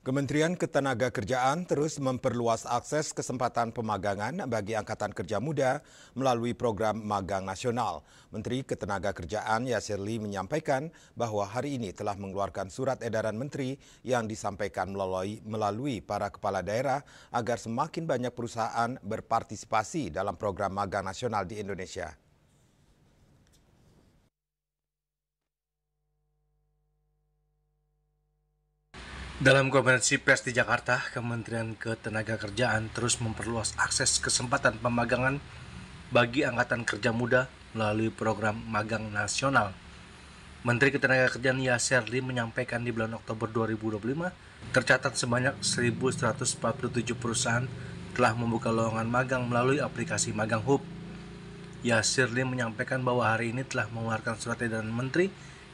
Kementerian Ketenagakerjaan terus memperluas akses kesempatan pemagangan bagi angkatan kerja muda melalui program magang nasional. Menteri Ketenagakerjaan Yasir Lee menyampaikan bahwa hari ini telah mengeluarkan surat edaran menteri yang disampaikan melalui para kepala daerah agar semakin banyak perusahaan berpartisipasi dalam program magang nasional di Indonesia. Dalam konferensi pers di Jakarta, Kementerian Ketenagakerjaan terus memperluas akses kesempatan pemagangan bagi angkatan kerja muda melalui program magang nasional. Menteri Ketenagakerjaan Yasir Lee menyampaikan di bulan Oktober 2025, tercatat sebanyak 1.147 perusahaan telah membuka lowongan magang melalui aplikasi Magang Hub. Yasir Lee menyampaikan bahwa hari ini telah mengeluarkan surat edaran menteri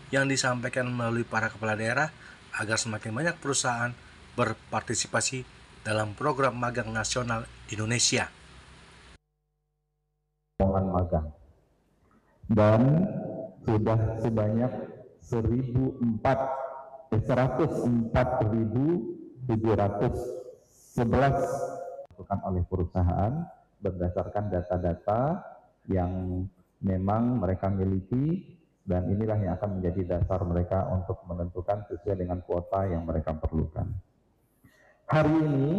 yang disampaikan melalui para kepala daerah agar semakin banyak perusahaan berpartisipasi dalam program magang nasional Indonesia. Magang dan sudah sebanyak 104.711 dilakukan oleh perusahaan berdasarkan data-data yang memang mereka miliki, dan inilah yang akan menjadi dasar mereka untuk menentukan sesuai dengan kuota yang mereka perlukan. Hari ini,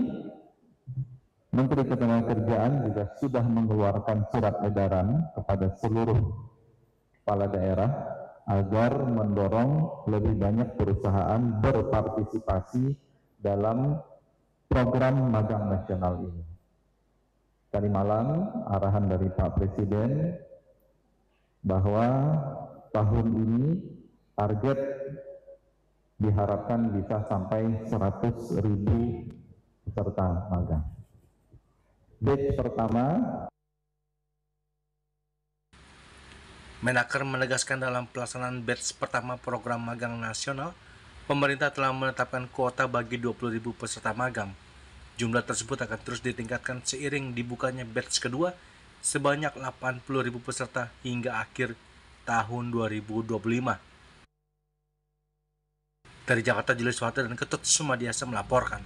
Menteri Ketenagakerjaan juga sudah mengeluarkan surat edaran kepada seluruh kepala daerah agar mendorong lebih banyak perusahaan berpartisipasi dalam program magang nasional ini. Tadi malam, arahan dari Pak Presiden bahwa tahun ini target diharapkan bisa sampai 100.000 peserta magang. Batch pertama. Menaker menegaskan dalam pelaksanaan batch pertama program magang nasional, pemerintah telah menetapkan kuota bagi 20.000 peserta magang. Jumlah tersebut akan terus ditingkatkan seiring dibukanya batch kedua sebanyak 80.000 peserta hingga akhir tahun 2025. Dari Jakarta, Julius Wahter dan Ketut Sumadiasa melaporkan.